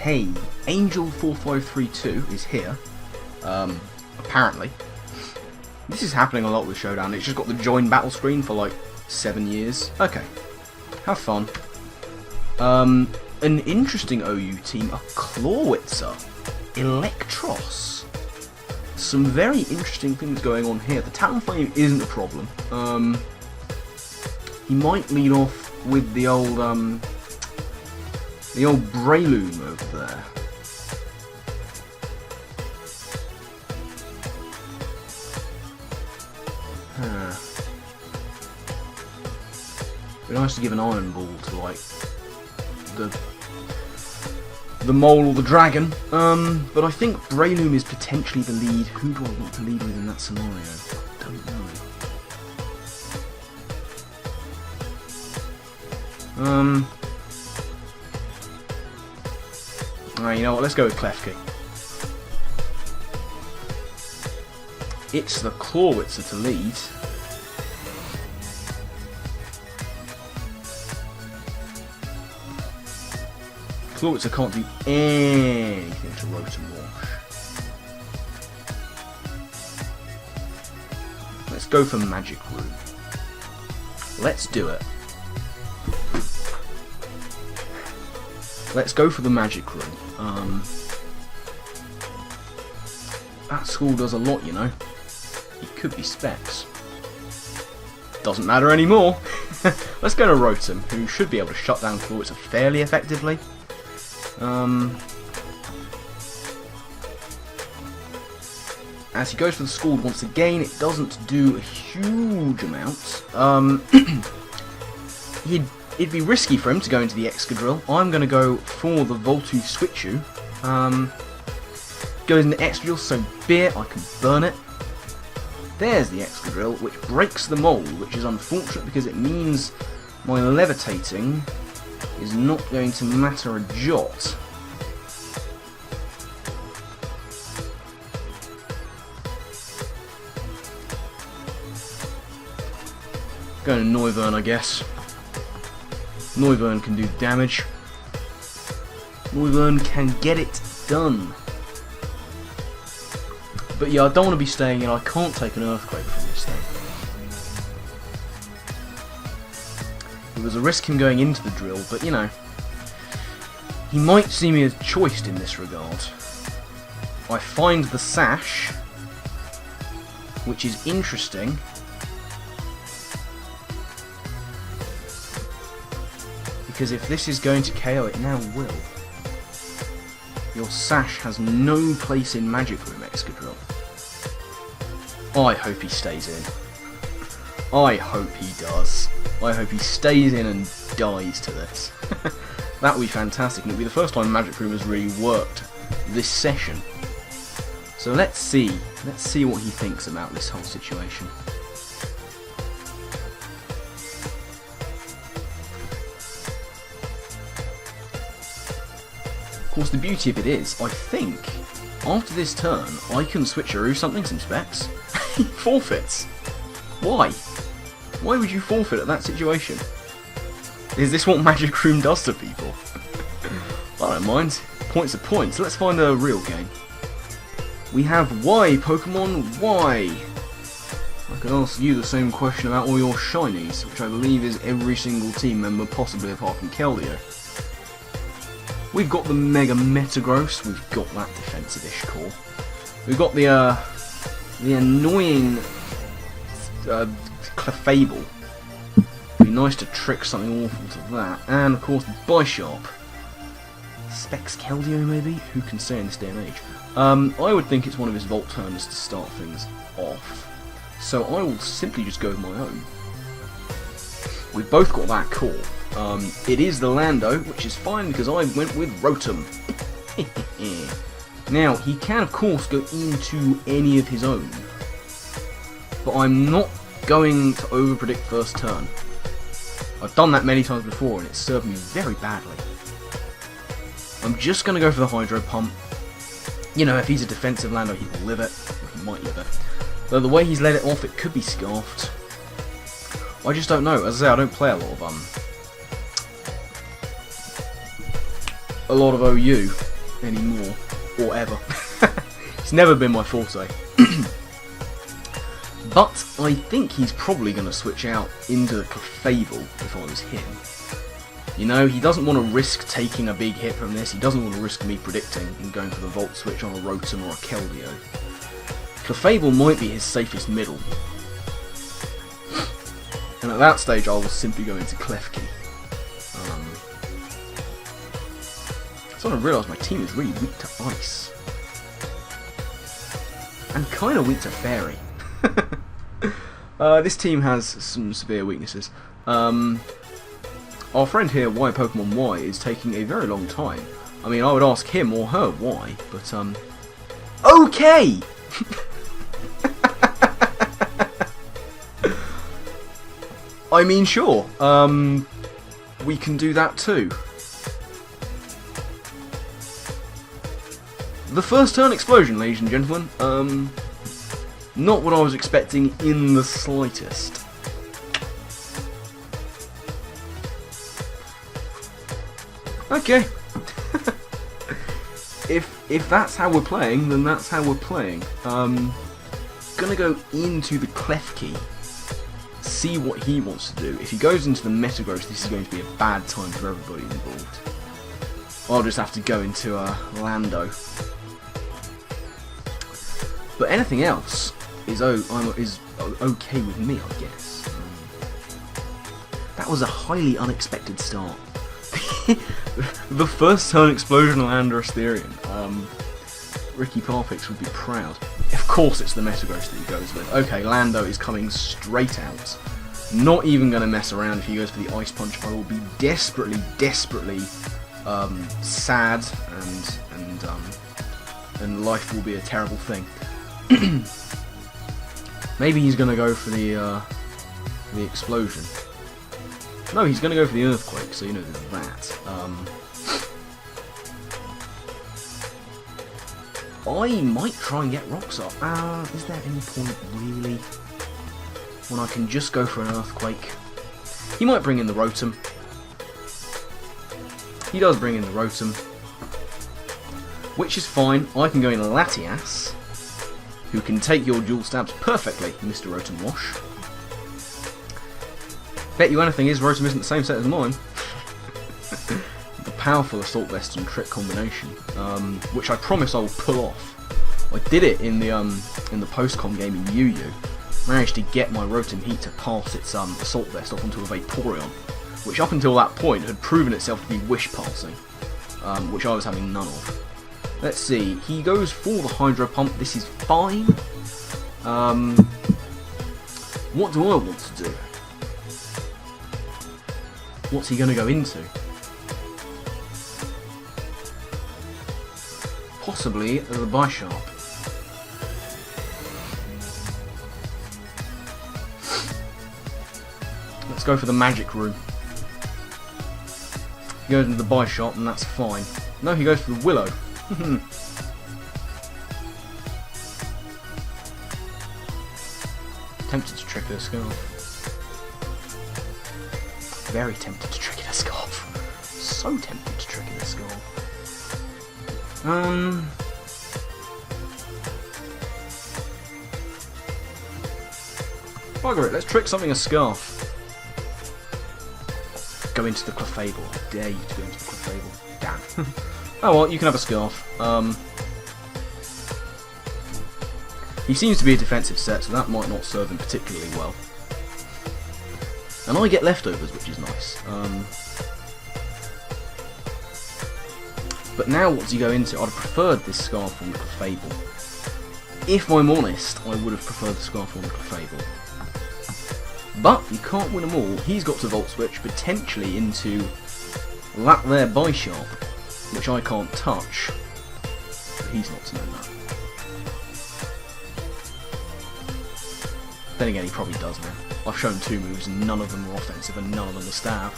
hey, Angel 4532 is here. Apparently. This is happening a lot with Showdown. It's just got the join battle screen for like 7 years. Okay. Have fun. An interesting OU team, a Clawitzer, Electros. Some very interesting things going on here. The Talonflame isn't a problem. He might lead off with the old Breloom over there. It'd be nice to give an Iron Ball to like the mole or the dragon. But I think Breloom is potentially the lead. Who do I want to lead with in that scenario? I don't know. Alright, you know what, let's go with Klefki. It's the Clawitzer to lead. Clawitzer can't do anything to Rotom-Wash. Let's go for Magic Room. Let's do it. Let's go for the Magic Room. That school does a lot, you know. It could be Specs. Doesn't matter anymore. Let's go to Rotom, who should be able to shut down Clawitzer fairly effectively. As he goes for the Scald once again, it doesn't do a huge amount. It'd be risky for him to go into the Excadrill. I'm going to go for the Voltu Switchu. Goes into Excadrill, so be it, I can burn it. There's the Excadrill, which breaks the mold, which is unfortunate because it means my levitating is not going to matter a jot. Going to Noivern, I guess. Noivern can do damage. Noivern can get it done. But yeah, I don't want to be staying in. I can't take an Earthquake from this thing. It was a risk him going into the drill, but you know, he might see me as choiced in this regard. I find the Sash, which is interesting. Because if this is going to KO, it now will. Your Sash has no place in Magic Room, Excadrill. I hope he stays in. I hope he does. I hope he stays in and dies to this. That would be fantastic, and it would be the first time Magic Room has really worked this session. So let's see what he thinks about this whole situation. Of course, the beauty of it is, I think, after this turn, I can switcheroo something, some Specs. Forfeits. Why? Why would you forfeit at that situation? Is this what Magic Room does to people? I don't mind. Points are points. Let's find a real game. We have why, Pokemon, why? I could ask you the same question about all your shinies, which I believe is every single team member, possibly apart from Keldeo. We've got the Mega Metagross, we've got that defensive-ish core. We've got the annoying Clefable. Be nice to trick something awful to that. And of course, Bisharp. Specs Keldeo maybe? Who can say in this day and age? I would think it's one of his Volt turns to start things off. So I will simply just go with my own. We've both got that core. It is the Lando, which is fine because I went with Rotom. Now, he can of course go into any of his own. But I'm not going to over-predict first turn. I've done that many times before and it's served me very badly. I'm just going to go for the Hydro Pump. You know, if he's a defensive Lando, he will live it. Or he might live it. Though the way he's let it off, it could be Scarfed. I just don't know. As I say, I don't play a lot of OU. anymore, or ever. It's never been my forte. But I think he's probably going to switch out into the Clefable if I was him. You know, he doesn't want to risk taking a big hit from this. He doesn't want to risk me predicting and going for the Volt Switch on a Rotom or a Keldeo. Clefable might be his safest middle. And at that stage I will simply go into Klefki. So I realised my team is really weak to Ice. And kind of weak to Fairy. This team has some severe weaknesses. Our friend here, Y Pokemon Y, is taking a very long time. I mean, I would ask him or her why, but okay! I mean, sure. We can do that too. The first turn explosion, ladies and gentlemen. Not what I was expecting in the slightest. Okay. If that's how we're playing, then that's how we're playing. Gonna go into the Klefki, see what he wants to do. If he goes into the Metagross, this is going to be a bad time for everybody involved. I'll just have to go into Lando. But anything else is okay with me, I guess. That was a highly unexpected start. The first turn explosion of Landorus-Therian. Ricky Parfix would be proud. Of course it's the Metagross that he goes with. Okay, Lando is coming straight out. Not even going to mess around if he goes for the Ice Punch. I will be desperately sad and life will be a terrible thing. Maybe he's going to go for the explosion. No, he's going to go for the Earthquake, so you know there's that. I might try and get Rocks up. Is there any point, really, when I can just go for an Earthquake? He might bring in the Rotom. He does bring in the Rotom, which is fine. I can go in Latias, who can take your dual stabs perfectly, Mr. Rotom-Wash. Bet you anything his Rotom isn't the same set as mine. The powerful Assault Vest and Trick combination, which I promise I will pull off. I did it in the post-com game in UU. Managed to get my Rotom Heat to pass its Assault Vest off onto a Vaporeon, which up until that point had proven itself to be wish passing, which I was having none of. Let's see, he goes for the Hydro Pump. This is fine. What do I want to do? What's he going to go into? Possibly the Bisharp. Let's go for the Magic Room. He goes into the Bisharp and that's fine. No, he goes for the Willow. Tempted to trick a Scarf. Very tempted to trick a Scarf. So tempted to trick a Scarf. Bugger it, let's trick something a Scarf. Go into the Clefable. I dare you to go into the Clefable. Damn. Oh well, you can have a Scarf. He seems to be a defensive set, so that might not serve him particularly well. And I get leftovers, which is nice. But now what does he go into? I'd have preferred this Scarf on the Clefable. If I'm honest, I would have preferred the Scarf on the Clefable. But you can't win them all. He's got to Volt Switch potentially into that there Bisharp, which I can't touch. But he's not to know that. Then again, he probably does now. I've shown two moves and none of them are offensive and none of them are stab.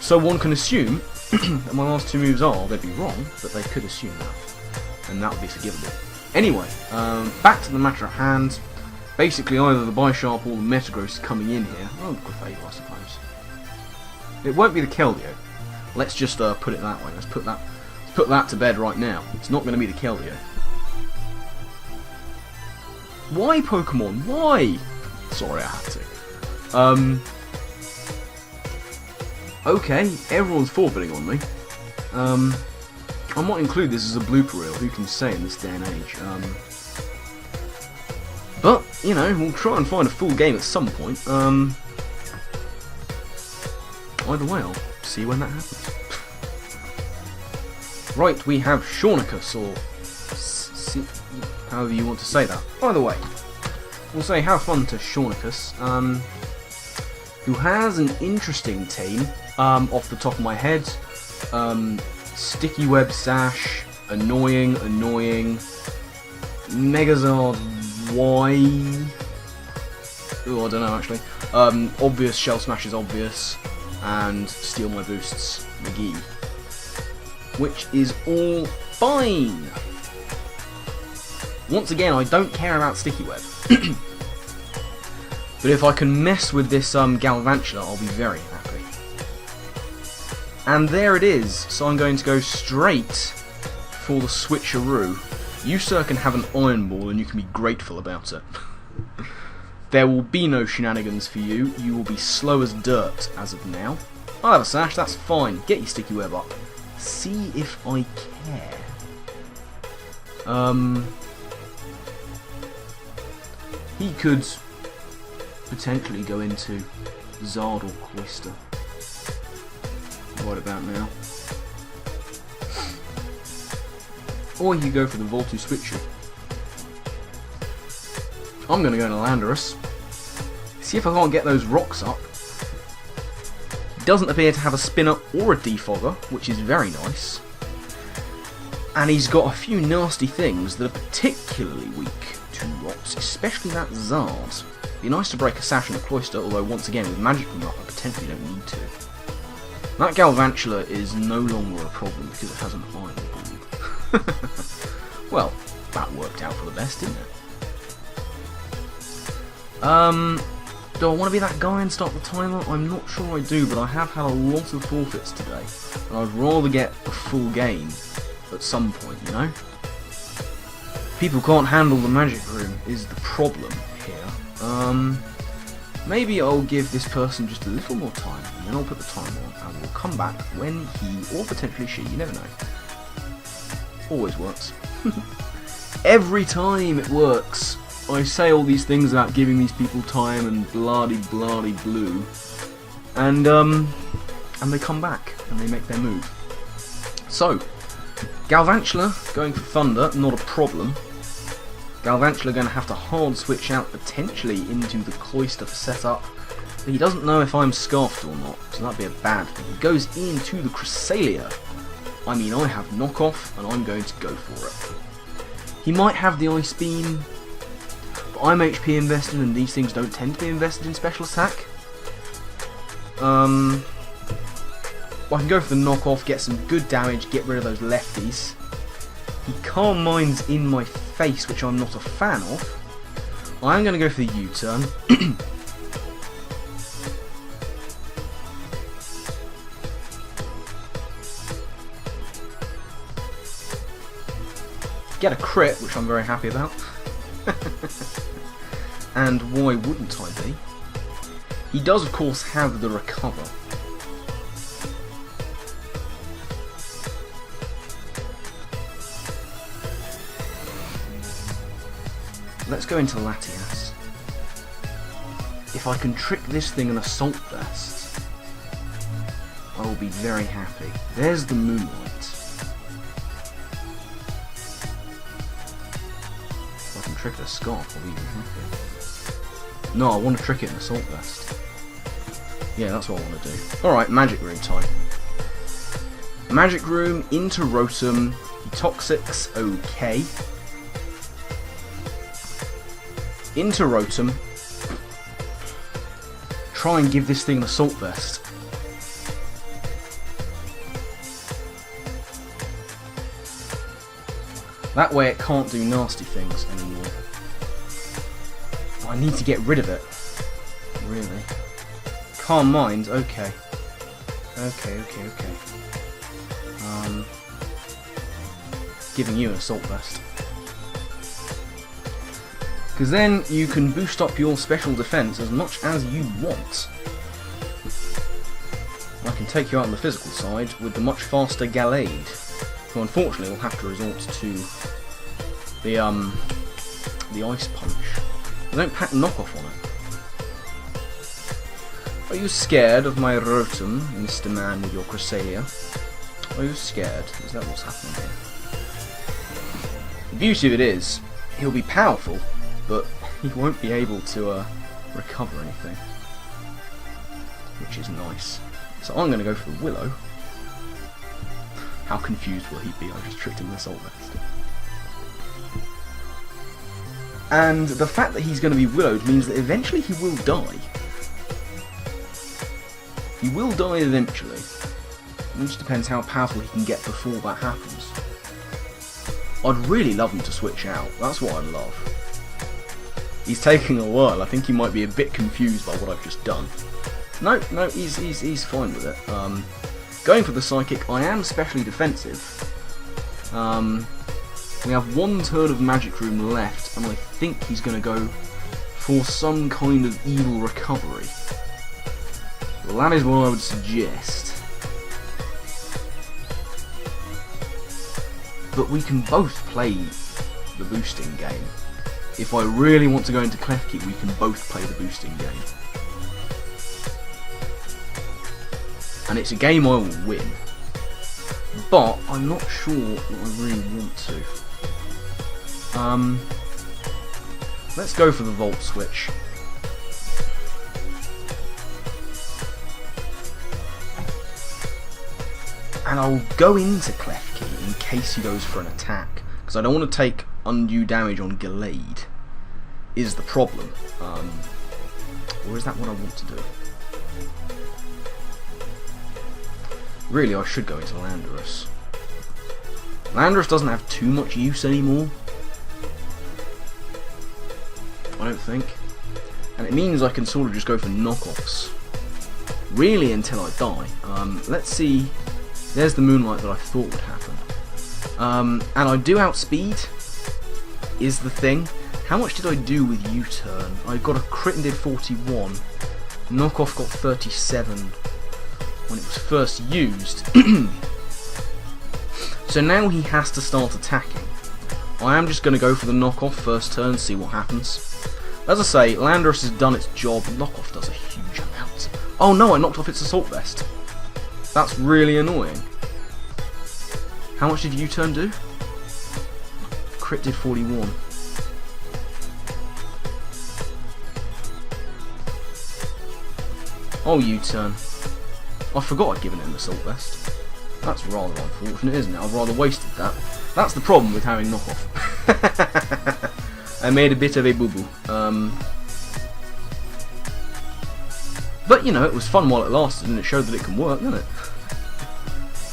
So one can assume that my last two moves are, they'd be wrong, but they could assume that. And that would be forgivable. Anyway, back to the matter at hand. Basically either the Bisharp or the Metagross is coming in here. Oh, the Clefable, I suppose. It won't be the Keldeo. Let's just put it that way. Let's put put that to bed right now. It's not going to be the Keldeo. Why, Pokemon? Why? Sorry, I had to. Okay, everyone's forfeiting on me. I might include this as a blooper reel, who can say in this day and age. But, you know, we'll try and find a full game at some point. Either way, I'll see when that happens. Right, we have Shawnicus, or however you want to say that. Either way, we'll say have fun to Shawnicus, who has an interesting team, off the top of my head. Sticky Web Sash, Annoying, Megazor Y. Oh, I don't know actually. Obvious Shell Smash is obvious, and Steal My Boosts, McGee. Which is all fine. Once again, I don't care about Sticky Web. But if I can mess with this Galvantula, I'll be very happy. And there it is. So I'm going to go straight for the switcheroo. You, sir, can have an Iron Ball and you can be grateful about it. There will be no shenanigans for you. You will be slow as dirt as of now. I have a Sash, that's fine. Get your Sticky Web up. See if I care. He could potentially go into Zard or Cloyster right about now. Or he could go for the Voltu Switcher. I'm going to go to Landorus. See if I can't get those rocks up. He doesn't appear to have a Spinner or a Defogger, which is very nice. And he's got a few nasty things that are particularly weak to rocks, especially that Zard. Be nice to break a Sash and a Cloyster, although once again with Magic Room up I potentially don't need to. That Galvantula is no longer a problem because it has an Iron Ball. Well, that worked out for the best, didn't it? Do I want to be that guy and start the timer? I'm not sure I do, but I have had a lot of forfeits today, and I'd rather get a full game at some point, you know? People can't handle the Magic Room is the problem here. Maybe I'll give this person just a little more time, and then I'll put the timer on, and we'll come back when he, or potentially she, you never know. Always works. Every time it works. I say all these things about giving these people time and blah-de blue, and they come back and they make their move. So, Galvantula going for Thunder, not a problem. Galvantula going to have to hard switch out potentially into the Cloyster for setup, but he doesn't know if I'm Scarfed or not, so that'd be a bad thing. He goes into the Cresselia. I mean, I have knockoff, and I'm going to go for it. He might have the Ice Beam. I'm HP invested, and these things don't tend to be invested in special attack. Well, I can go for the knockoff, get some good damage, get rid of those lefties. He Calm Mind's in my face, which I'm not a fan of. I'm going to go for the U-turn. Get a crit, which I'm very happy about. And why wouldn't I be? He does of course have the recover. Let's go into Latias. If I can trick this thing an Assault Vest, I will be very happy. There's the Moonlight. Trick a Scarf, I'll be even happier. No, I want to trick it in Assault Vest. Yeah, that's what I want to do. Alright, Magic Room time. Magic Room into Rotom. He Toxics, okay. Into Rotom. Try and give this thing an Assault Vest. That way it can't do nasty things anymore. I need to get rid of it. Really. Calm Mind, okay. Okay. giving you an Assault Vest. Because then you can boost up your special defense as much as you want. I can take you out on the physical side with the much faster Gallade, who unfortunately will have to resort to the Ice Punch. I don't pack knockoff on it. Are you scared of my Rotom, Mr. Man with your Cresselia? Are you scared? Is that what's happening here? The beauty of it is, he'll be powerful, but he won't be able to recover anything, which is nice. So I'm going to go for the Willow. How confused will he be? I just tricked him with Assault Vest. And the fact that he's going to be Willowed means that eventually he will die. He will die eventually. It just depends how powerful he can get before that happens. I'd really love him to switch out. That's what I'd love. He's taking a while. I think he might be a bit confused by what I've just done. No, he's fine with it. Going for the Psychic, I am specially defensive. We have one turn of Magic Room left, and I think he's going to go for some kind of evil recovery. Well, that is what I would suggest. But we can both play the boosting game. If I really want to go into Klefki, we can both play the boosting game. And it's a game I will win. But I'm not sure that I really want to. Let's go for the Volt Switch. And I'll go into Klefki in case he goes for an attack, because I don't want to take undue damage on Gallade, is the problem. Or is that what I want to do? Really, I should go into Landorus. Landorus doesn't have too much use anymore, I don't think. And it means I can sort of just go for knockoffs. Really, until I die. Let's see. There's the Moonlight that I thought would happen. And I do outspeed, is the thing. How much did I do with U-turn? I got a crit and did 41. Knockoff got 37 when it was first used. So now he has to start attacking. I am just going to go for the knockoff first turn, see what happens. As I say, Landorus has done its job. Knockoff does a huge amount. Oh no, I knocked off its Assault Vest. That's really annoying. How much did U-turn do? Crit did 41. Oh, U-turn. I forgot I'd given it an Assault Vest. That's rather unfortunate, isn't it? I've rather wasted that. That's the problem with having knockoff. I made a bit of a boo-boo. But, you know, it was fun while it lasted, and it showed that it can work, didn't it?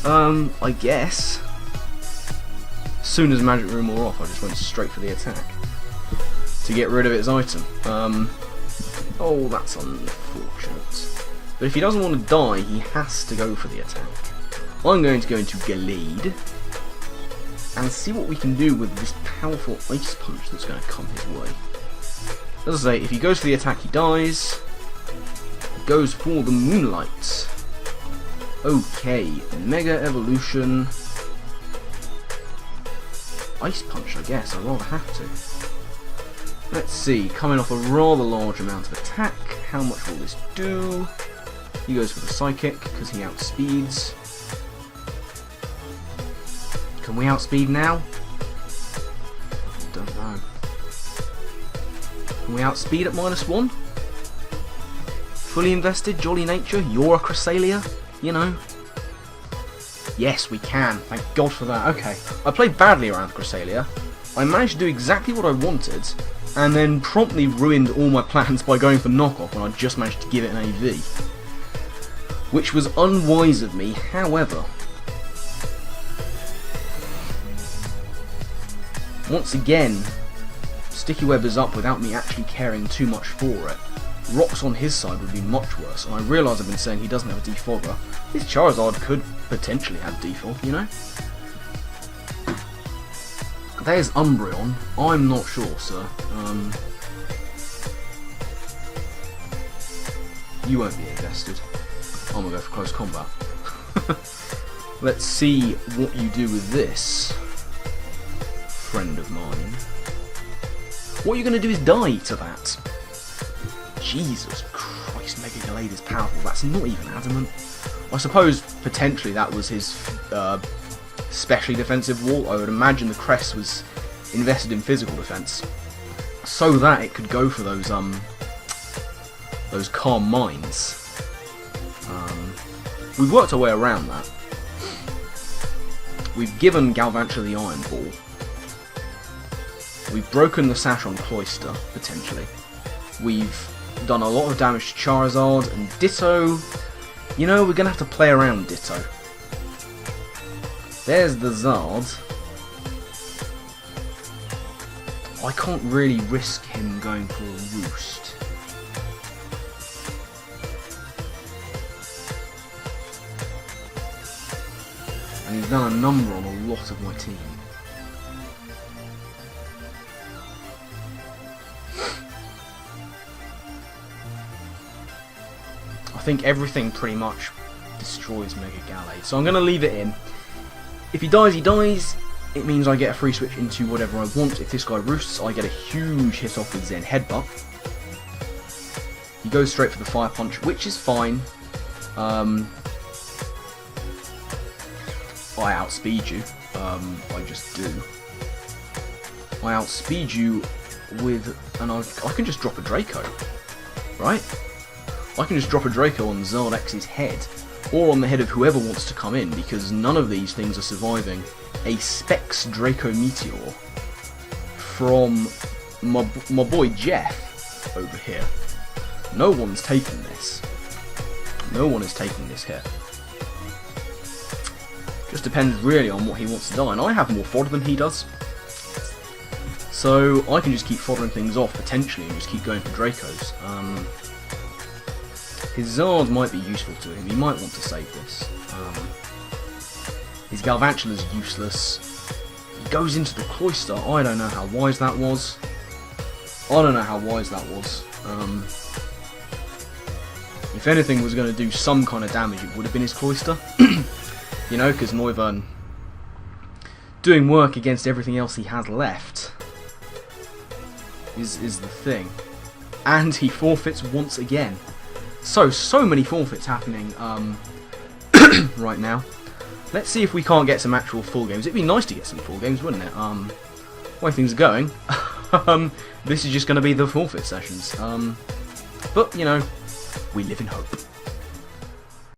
I guess. As soon as Magic Room wore off, I just went straight for the attack. To get rid of its item. Oh, that's unfortunate. But if he doesn't want to die, he has to go for the attack. I'm going to go into Gallade and see what we can do with this powerful Ice Punch that's going to come his way. As I say, if he goes for the attack, he dies. He goes for the Moonlight. Okay, Mega Evolution. Ice Punch, I guess. I'd rather have to. Let's see, coming off a rather large amount of attack. How much will this do? He goes for the Psychic because he outspeeds. Can we outspeed now? I don't know. Can we outspeed at -1? Fully invested, Jolly Nature, you're a Cresselia, you know. Yes, we can. Thank God for that. Okay, I played badly around Cresselia. I managed to do exactly what I wanted, and then promptly ruined all my plans by going for knockoff when I just managed to give it an AV. Which was unwise of me, however. Once again, Sticky Web is up without me actually caring too much for it. Rocks on his side would be much worse, and I realise I've been saying he doesn't have a Defogger. His Charizard could potentially have Defog, you know? There's Umbreon. I'm not sure, sir. You won't be invested. I'm gonna go for close combat. Let's see what you do with this, friend of mine. What you're gonna do is die to that. Jesus Christ, Mega-Gallade is powerful. That's not even adamant. I suppose potentially that was his specially defensive wall. I would imagine the crest was invested in physical defense, so that it could go for those calm mines. We've worked our way around that. We've given Galvantula the Iron Ball. We've broken the sash on Cloyster, potentially. We've done a lot of damage to Charizard and Ditto. You know, we're going to have to play around Ditto. There's the Zard. I can't really risk him going for a Roost. And he's done a number on a lot of my team. I think everything pretty much destroys Mega-Gallade, so I'm going to leave it in. If he dies, he dies. It means I get a free switch into whatever I want. If this guy roosts, I get a huge hit off with Zen Headbutt. He goes straight for the Fire Punch, which is fine. I outspeed you. I just do. I outspeed you with, and I can just drop a Draco, right? I can just drop a Draco on Zardex's head, or on the head of whoever wants to come in, because none of these things are surviving a Specs Draco Meteor from my boy Jeff over here. No one's taking this. No one is taking this hit. Just depends really on what he wants to die, and I have more fodder than he does. So I can just keep foddering things off, potentially, and just keep going for Dracos. His Zard might be useful to him, he might want to save this. His Galvantula's useless. He goes into the Cloyster, I don't know how wise that was. If anything was going to do some kind of damage, it would have been his Cloyster. You know, because Noivern doing work against everything else he has left is the thing. And he forfeits once again. So many forfeits happening right now. Let's see if we can't get some actual full games. It'd be nice to get some full games, wouldn't it? The way things are going, this is just going to be the forfeit sessions. But, you know, we live in hope.